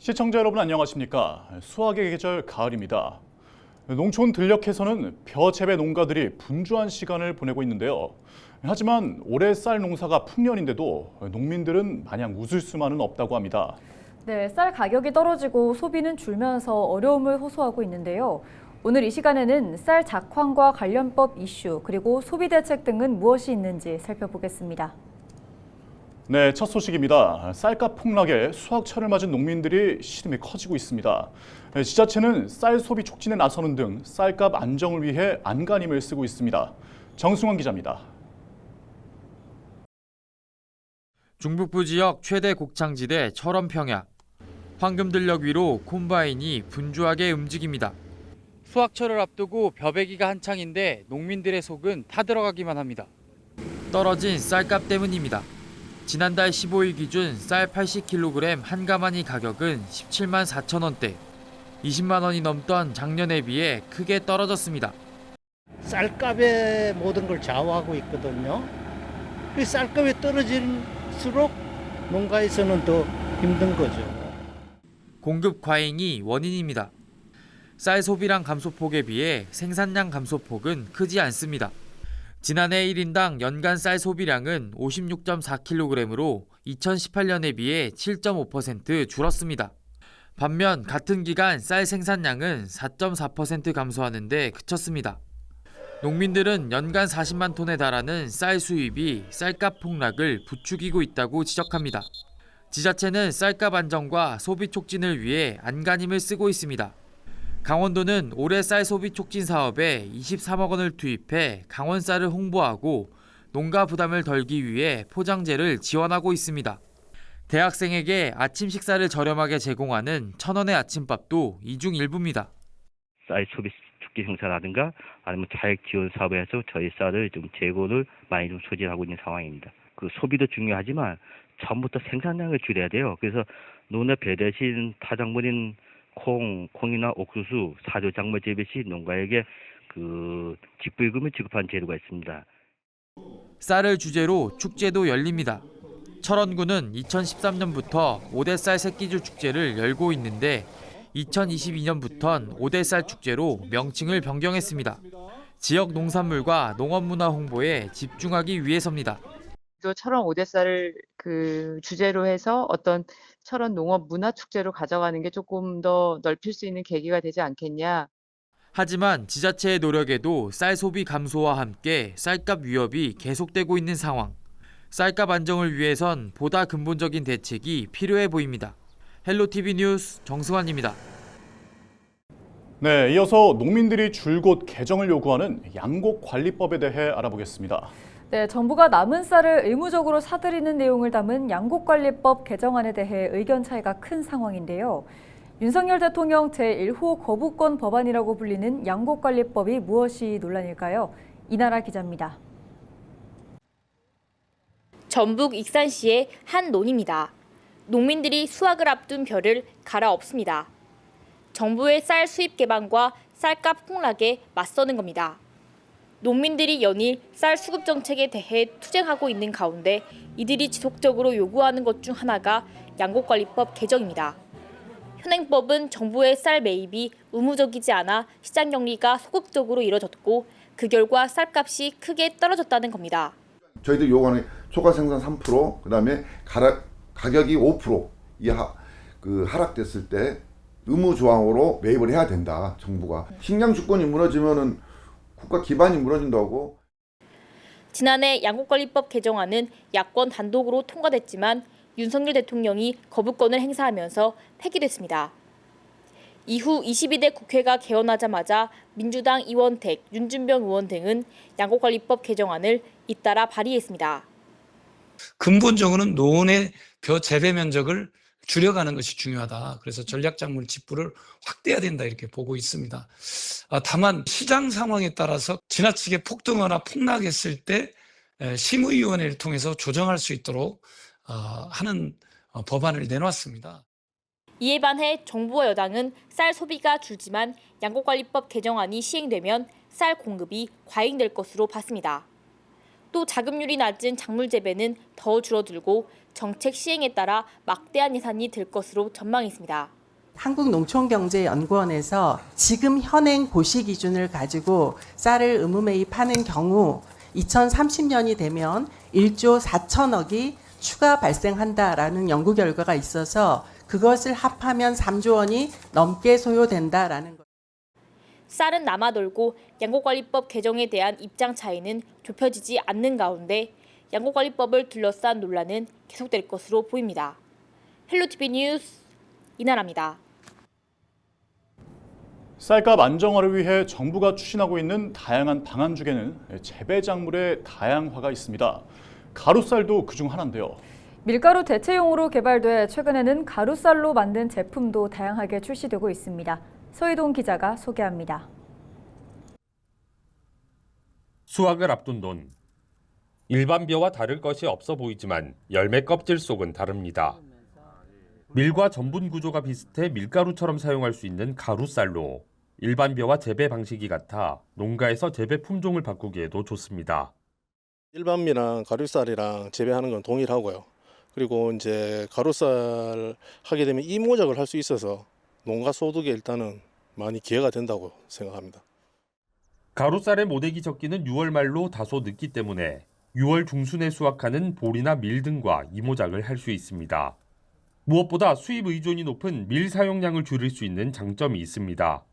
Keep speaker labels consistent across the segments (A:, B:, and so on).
A: 시청자 여러분 안녕하십니까? 수확의 계절 가을입니다. 농촌 들녘에서는 벼 재배 농가들이 분주한 시간을 보내고 있는데요. 하지만 올해 쌀 농사가 풍년인데도 농민들은 마냥 웃을 수만은 없다고 합니다.
B: 네, 쌀 가격이 떨어지고 소비는 줄면서 어려움을 호소하고 있는데요. 오늘 이 시간에는 쌀 작황과 관련법 이슈 그리고 소비 대책 등은 무엇이 있는지 살펴보겠습니다.
A: 네, 첫 소식입니다. 쌀값 폭락에 수확철을 맞은 농민들이 시름이 커지고 있습니다. 지자체는 쌀 소비 촉진에 나서는 등 쌀값 안정을 위해 안간힘을 쓰고 있습니다. 정승환 기자입니다.
C: 중북부 지역 최대 곡창지대 철원평야. 황금들녘 위로 콤바인이 분주하게 움직입니다. 수확철을 앞두고 벼베기가 한창인데 농민들의 속은 타들어가기만 합니다. 떨어진 쌀값 때문입니다. 지난달 15일 기준 쌀 80kg 한 가마니 가격은 17만 4천 원대. 20만 원이 넘던 작년에 비해 크게 떨어졌습니다.
D: 쌀값에 모든 걸 좌우하고 있거든요. 그 쌀값이 떨어질수록 농가에서는 더 힘든 거죠.
C: 공급 과잉이 원인입니다. 쌀 소비량 감소폭에 비해 생산량 감소폭은 크지 않습니다. 지난해 1인당 연간 쌀 소비량은 56.4kg으로 2018년에 비해 7.5% 줄었습니다. 반면 같은 기간 쌀 생산량은 4.4% 감소하는 데 그쳤습니다. 농민들은 연간 40만 톤에 달하는 쌀 수입이 쌀값 폭락을 부추기고 있다고 지적합니다. 지자체는 쌀값 안정과 소비 촉진을 위해 안간힘을 쓰고 있습니다. 강원도는 올해 쌀 소비 촉진 사업에 23억 원을 투입해 강원 쌀을 홍보하고 농가 부담을 덜기 위해 포장재를 지원하고 있습니다. 대학생에게 아침 식사를 저렴하게 제공하는 1,000원의 아침밥도 이 중 일부입니다.
E: 쌀 소비 촉진 행사라든가 아니면 자격 지원 사업에서 저희 쌀을 좀 재고를 많이 좀 소진하고 있는 상황입니다. 그 소비도 중요하지만 처음부터 생산량을 줄여야 돼요. 그래서 논의 배 대신 타작물인 콩이나 옥수수, 사료 작물 재배 시 농가에게 그 직불금을 지급한 제도가 있습니다.
C: 쌀을 주제로 축제도 열립니다. 철원구는 2013년부터 5대 쌀 새끼줄 축제를 열고 있는데 2022년부턴 5대 쌀 축제로 명칭을 변경했습니다. 지역 농산물과 농업문화 홍보에 집중하기 위해서입니다.
F: 철원 5대 쌀을 주제로 해서 어떤 철원 농업 문화 축제로 가져가는 게 조금 더 넓힐 수 있는 계기가 되지 않겠냐.
C: 하지만 지자체의 노력에도 쌀 소비 감소와 함께 쌀값 위협이 계속되고 있는 상황. 쌀값 안정을 위해선 보다 근본적인 대책이 필요해 보입니다. 헬로티비 뉴스 정승환입니다.
A: 네, 이어서 농민들이 줄곧 개정을 요구하는 양곡관리법에 대해 알아보겠습니다.
B: 네, 정부가 남은 쌀을 의무적으로 사들이는 내용을 담은 양곡관리법 개정안에 대해 의견 차이가 큰 상황인데요. 윤석열 대통령 제1호 거부권 법안이라고 불리는 양곡관리법이 무엇이 논란일까요? 이나라 기자입니다.
G: 전북 익산시의 한 논입니다. 농민들이 수확을 앞둔 벼를 갈아엎습니다. 정부의 쌀 수입 개방과 쌀값 폭락에 맞서는 겁니다. 농민들이 연일 쌀 수급 정책에 대해 투쟁하고 있는 가운데 이들이 지속적으로 요구하는 것 중 하나가 양곡관리법 개정입니다. 현행법은 정부의 쌀 매입이 의무적이지 않아 시장 경리가 소극적으로 이뤄졌고 그 결과 쌀값이 크게 떨어졌다는 겁니다.
H: 저희들 요구하는 초과 생산 3%, 그다음에 가격이 5% 하락됐을 때 의무 조항으로 매입을 해야 된다. 정부가 식량 주권이 무너지면은 국가 기반이 무너진다고.
G: 지난해 양곡관리법 개정안은 야권 단독으로 통과됐지만 윤석열 대통령이 거부권을 행사하면서 폐기됐습니다. 이후 22대 국회가 개원하자마자 민주당 이원택, 윤준병 의원 등은 양곡관리법 개정안을 잇따라 발의했습니다.
I: 근본적으로는 논의 벼 재배 면적을 줄여가는 것이 중요하다. 그래서 전략작물 직부를 확대해야 된다 이렇게 보고 있습니다. 다만 시장 상황에 따라서 지나치게 폭등하거나 폭락했을 때 심의위원회를 통해서 조정할 수 있도록 하는 법안을 내놨습니다.
G: 이에 반해 정부와 여당은 쌀 소비가 줄지만 양곡관리법 개정안이 시행되면 쌀 공급이 과잉될 것으로 봤습니다. 또 자급률이 낮은 작물 재배는 더 줄어들고 정책 시행에 따라 막대한 예산이 들 것으로 전망했습니다.
J: 한국농촌경제연구원에서 지금 현행 고시 기준을 가지고 쌀을 의무매입하는 경우 2030년이 되면 1조 4천억이 추가 발생한다라는 연구 결과가 있어서 그것을 합하면 3조 원이 넘게 소요된다라는 것.
G: 쌀은 남아돌고 양곡관리법 개정에 대한 입장 차이는 좁혀지지 않는 가운데 양곡관리법을 둘러싼 논란은 계속될 것으로 보입니다. 헬로티비 뉴스 이나라입니다.
A: 쌀값 안정화를 위해 정부가 추진하고 있는 다양한 방안 중에는 재배 작물의 다양화가 있습니다. 가루쌀도 그중 하나인데요.
B: 밀가루 대체용으로 개발돼 최근에는 가루쌀로 만든 제품도 다양하게 출시되고 있습니다. 서희동 기자가 소개합니다.
K: 수확을 앞둔 논. 일반 벼와 다를 것이 없어 보이지만 열매 껍질 속은 다릅니다. 밀과 전분 구조가 비슷해 밀가루처럼 사용할 수 있는 가루쌀로 일반 벼와 재배 방식이 같아 농가에서 재배 품종을 바꾸기에도 좋습니다.
L: 일반 밀이랑 가루쌀이랑 재배하는 건 동일하고요. 그리고 이제 가루쌀 하게 되면 이모작을 할 수 있어서 농가 소득에 일단은 많이 기회가 된다고 생각합니다.
K: 가루쌀의 모내기 적기는 6월 말로 다소 늦기 때문에 6월 중순에 수확하는 보리나 밀 등과 이모작을 할 수 있습니다. 무엇보다 수입 의존이 높은 밀 사용량을 줄일 수 있는 장점이 있습니다.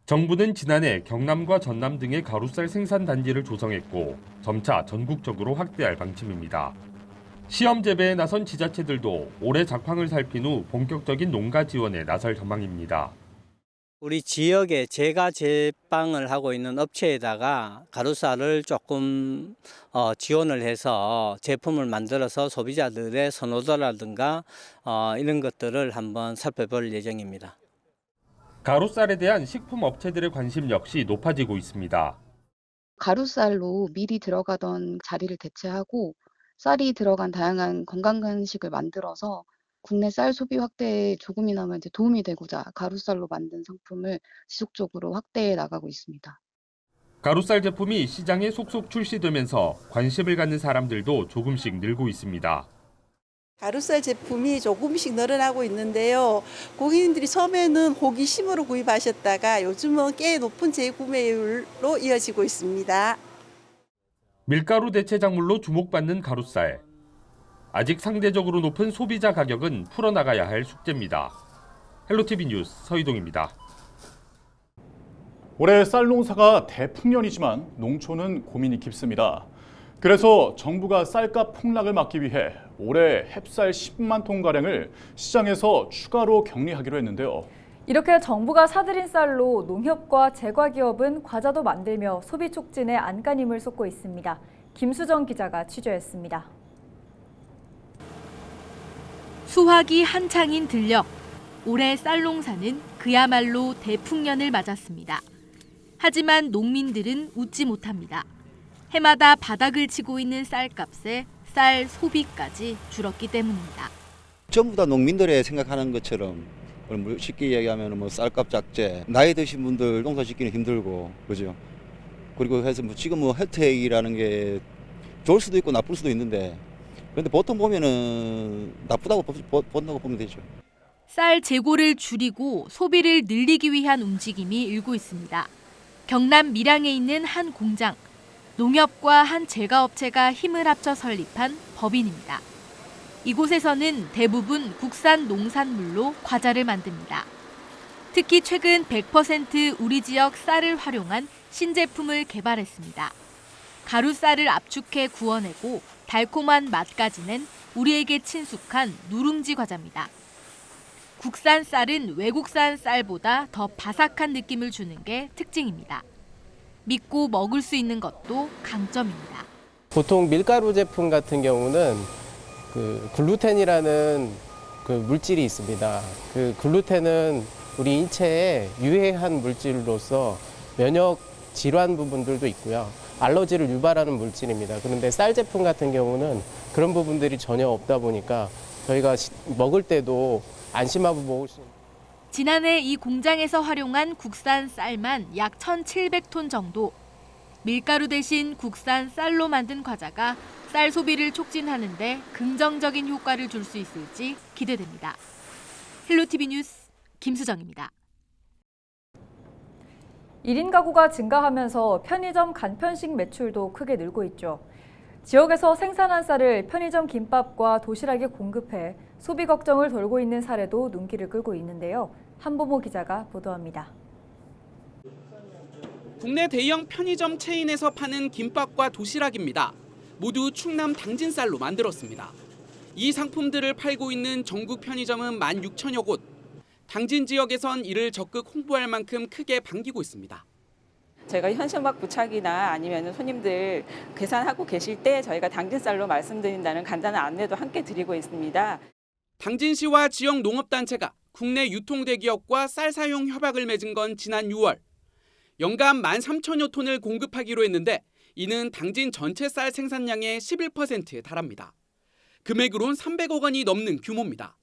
K: 정부는 지난해 경남과 전남 등의 가루쌀 생산 단지를 조성했고 점차 전국적으로 확대할 방침입니다. 시험 재배에 나선 지자체들도 올해 작황을 살핀 후 본격적인 농가 지원에 나설 전망입니다.
M: 우리 지역에 제가 제빵을 하고 있는 업체에다가 가루쌀을 조금 지원을 해서 제품을 만들어서 소비자들의 선호도라든가 이런 것들을 한번 살펴볼 예정입니다.
K: 가루쌀에 대한 식품 업체들의 관심 역시 높아지고 있습니다.
N: 가루쌀로 밀이 들어가던 자리를 대체하고 쌀이 들어간 다양한 건강 간식을 만들어서 국내 쌀 소비 확대에 조금이나마 이제 도움이 되고자 가루쌀로 만든 상품을 지속적으로 확대해 나가고 있습니다.
K: 가루쌀 제품이 시장에 속속 출시되면서 관심을 갖는 사람들도 조금씩 늘고 있습니다.
O: 가루쌀 제품이 조금씩 늘어나고 있는데요. 고객님들이 처음에는 호기심으로 구입하셨다가 요즘은 꽤 높은 재구매율로 이어지고 있습니다.
K: 밀가루 대체 작물로 주목받는 가루쌀. 아직 상대적으로 높은 소비자 가격은 풀어나가야 할 숙제입니다. 헬로티비 뉴스 서희동입니다.
A: 올해 쌀 농사가 대풍년이지만 농촌은 고민이 깊습니다. 그래서 정부가 쌀값 폭락을 막기 위해 올해 햅쌀 10만 톤가량을 시장에서 추가로 격리하기로 했는데요.
B: 이렇게 정부가 사들인 쌀로 농협과 제과기업은 과자도 만들며 소비 촉진에 안간힘을 쏟고 있습니다. 김수정 기자가 취재했습니다.
P: 수확이 한창인 들녘, 올해 쌀 농사는 그야말로 대풍년을 맞았습니다. 하지만 농민들은 웃지 못합니다. 해마다 바닥을 치고 있는 쌀값에 쌀 소비까지 줄었기 때문입니다.
Q: 전부 다 농민들의 생각하는 것처럼 쉽게 이야기하면 뭐 쌀값 작제, 나이 드신 분들 농사 짓기는 힘들고 그죠. 그리고 해서 지금 혜택이라는 게 좋을 수도 있고 나쁠 수도 있는데. 그런데 보통 보면은 나쁘다고 본다고 보면 되죠.
P: 쌀 재고를 줄이고 소비를 늘리기 위한 움직임이 일고 있습니다. 경남 밀양에 있는 한 공장. 농협과 한 제과업체가 힘을 합쳐 설립한 법인입니다. 이곳에서는 대부분 국산 농산물로 과자를 만듭니다. 특히 최근 100% 우리 지역 쌀을 활용한 신제품을 개발했습니다. 가루쌀을 압축해 구워내고 달콤한 맛까지 낸 우리에게 친숙한 누룽지 과자입니다. 국산 쌀은 외국산 쌀보다 더 바삭한 느낌을 주는 게 특징입니다. 믿고 먹을 수 있는 것도 강점입니다.
R: 보통 밀가루 제품 같은 경우는 글루텐이라는 물질이 있습니다. 글루텐은 우리 인체에 유해한 물질로서 면역 질환 부분들도 있고요. 알러지를 유발하는 물질입니다. 그런데 쌀 제품 같은 경우는 그런 부분들이 전혀 없다 보니까 저희가 먹을 때도 안심하고 먹을 수 있는.
P: 지난해 이 공장에서 활용한 국산 쌀만 약 1,700톤 정도. 밀가루 대신 국산 쌀로 만든 과자가 쌀 소비를 촉진하는 데 긍정적인 효과를 줄 수 있을지 기대됩니다. 헬로티비 뉴스 김수정입니다.
B: 1인 가구가 증가하면서 편의점 간편식 매출도 크게 늘고 있죠. 지역에서 생산한 쌀을 편의점 김밥과 도시락에 공급해 소비 걱정을 덜고 있는 사례도 눈길을 끌고 있는데요. 한보모 기자가 보도합니다.
S: 국내 대형 편의점 체인에서 파는 김밥과 도시락입니다. 모두 충남 당진쌀로 만들었습니다. 이 상품들을 팔고 있는 전국 편의점은 16,000여 곳. 당진 지역에선 이를 적극 홍보할 만큼 크게 반기고 있습니다.
T: 저희가 현수막 부착이나 아니면 손님들 계산하고 계실 때 저희가 당진쌀로 말씀드린다는 간단한 안내도 함께 드리고 있습니다.
S: 당진시와 지역 농업단체가 국내 유통대기업과 쌀 사용 협약을 맺은 건 지난 6월. 연간 13,000여 톤을 공급하기로 했는데 이는 당진 전체 쌀 생산량의 11%에 달합니다. 금액으론 300억 원이 넘는 규모입니다.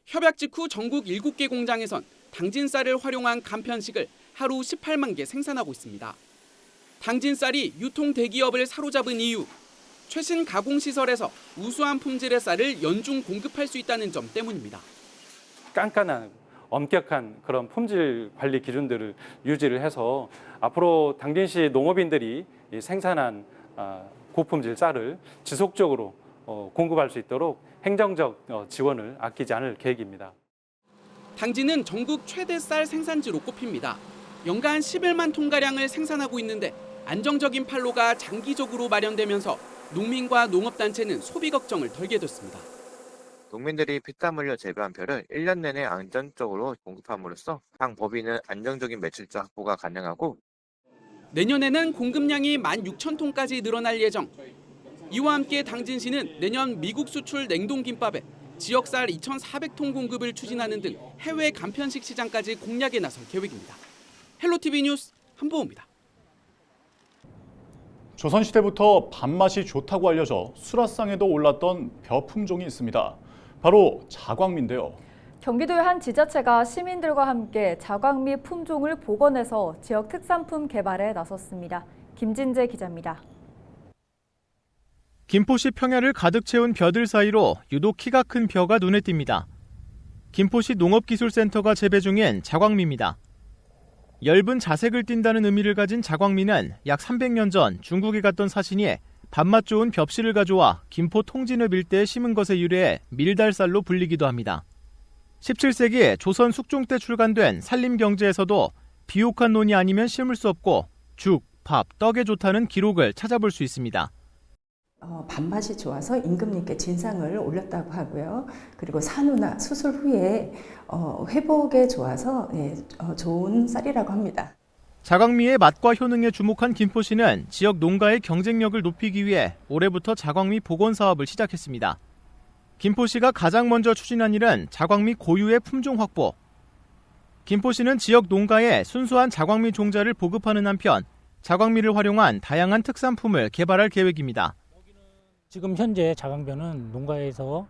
S: 협약 직후 전국 7개 공장에선 당진 쌀을 활용한 간편식을 하루 18만 개 생산하고 있습니다. 당진 쌀이 유통 대기업을 사로잡은 이유, 최신 가공시설에서 우수한 품질의 쌀을 연중 공급할 수 있다는 점 때문입니다.
U: 깐깐한 엄격한 그런 품질 관리 기준들을 유지를 해서 앞으로 당진시 농업인들이 생산한 고품질 쌀을 지속적으로 공급할 수 있도록 행정적 지원을 아끼지 않을 계획입니다.
S: 당진은 전국 최대 쌀 생산지로 꼽힙니다. 연간 11만 톤가량을 생산하고 있는데 안정적인 판로가 장기적으로 마련되면서 농민과 농업단체는 소비 걱정을 덜게 됐습니다.
V: 농민들이 피땀 흘려 재배한 벼를 1년 내내 안정적으로 공급함으로써 당 법인은 안정적인 매출자 확보가 가능하고
S: 내년에는 공급량이 16,000톤까지 늘어날 예정. 이와 함께 당진시는 내년 미국 수출 냉동김밥에 지역쌀 2,400톤 공급을 추진하는 등 해외 간편식 시장까지 공략에 나설 계획입니다. 헬로티비 뉴스 한보호입니다.
A: 조선시대부터 밥맛이 좋다고 알려져 수라상에도 올랐던 벼 품종이 있습니다. 바로 자광미인데요.
B: 경기도의 한 지자체가 시민들과 함께 자광미 품종을 복원해서 지역 특산품 개발에 나섰습니다. 김진재 기자입니다.
W: 김포시 평야를 가득 채운 벼들 사이로 유독 키가 큰 벼가 눈에 띕니다. 김포시 농업기술센터가 재배 중인 자광미입니다. 엷은 자색을 띈다는 의미를 가진 자광미는 약 300년 전 중국에 갔던 사신이 밥맛 좋은 벽실을 가져와 김포 통진읍 일대에 심은 것에 유래해 밀달쌀로 불리기도 합니다. 17세기 조선 숙종 때 출간된 산림경제에서도 비옥한 논이 아니면 심을 수 없고 죽, 밥, 떡에 좋다는 기록을 찾아볼 수 있습니다.
X: 밥맛이 좋아서 임금님께 진상을 올렸다고 하고요. 그리고 산후나 수술 후에 회복에 좋아서 좋은 쌀이라고 합니다.
W: 자광미의 맛과 효능에 주목한 김포시는 지역 농가의 경쟁력을 높이기 위해 올해부터 자광미 복원 사업을 시작했습니다. 김포시가 가장 먼저 추진한 일은 자광미 고유의 품종 확보. 김포시는 지역 농가에 순수한 자광미 종자를 보급하는 한편 자광미를 활용한 다양한 특산품을 개발할 계획입니다.
Y: 지금 현재 자광벼는 농가에서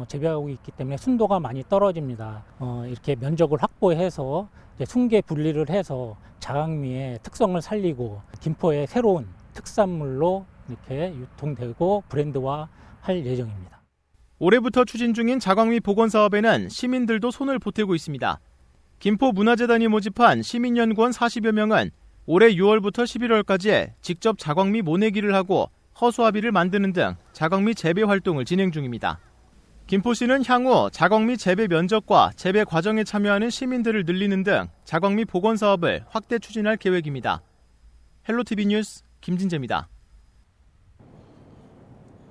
Y: 재배하고 있기 때문에 순도가 많이 떨어집니다. 이렇게 면적을 확보해서 순계 분리를 해서 자광미의 특성을 살리고 김포의 새로운 특산물로 이렇게 유통되고 브랜드화할 예정입니다.
W: 올해부터 추진 중인 자광미 복원 사업에는 시민들도 손을 보태고 있습니다. 김포문화재단이 모집한 시민연구원 40여 명은 올해 6월부터 11월까지 직접 자광미 모내기를 하고 허수아비를 만드는 등 자광미 재배 활동을 진행 중입니다. 김포시는 향후 자광미 재배 면적과 재배 과정에 참여하는 시민들을 늘리는 등 자광미 복원 사업을 확대 추진할 계획입니다. 헬로티비 뉴스 김진재입니다.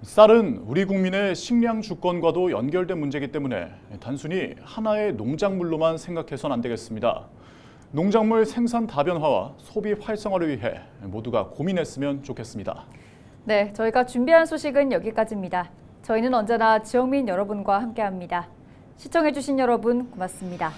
A: 쌀은 우리 국민의 식량 주권과도 연결된 문제이기 때문에 단순히 하나의 농작물로만 생각해서는 안 되겠습니다. 농작물 생산 다변화와 소비 활성화를 위해 모두가 고민했으면 좋겠습니다.
B: 네, 저희가 준비한 소식은 여기까지입니다. 저희는 언제나 지역민 여러분과 함께합니다. 시청해주신 여러분 고맙습니다.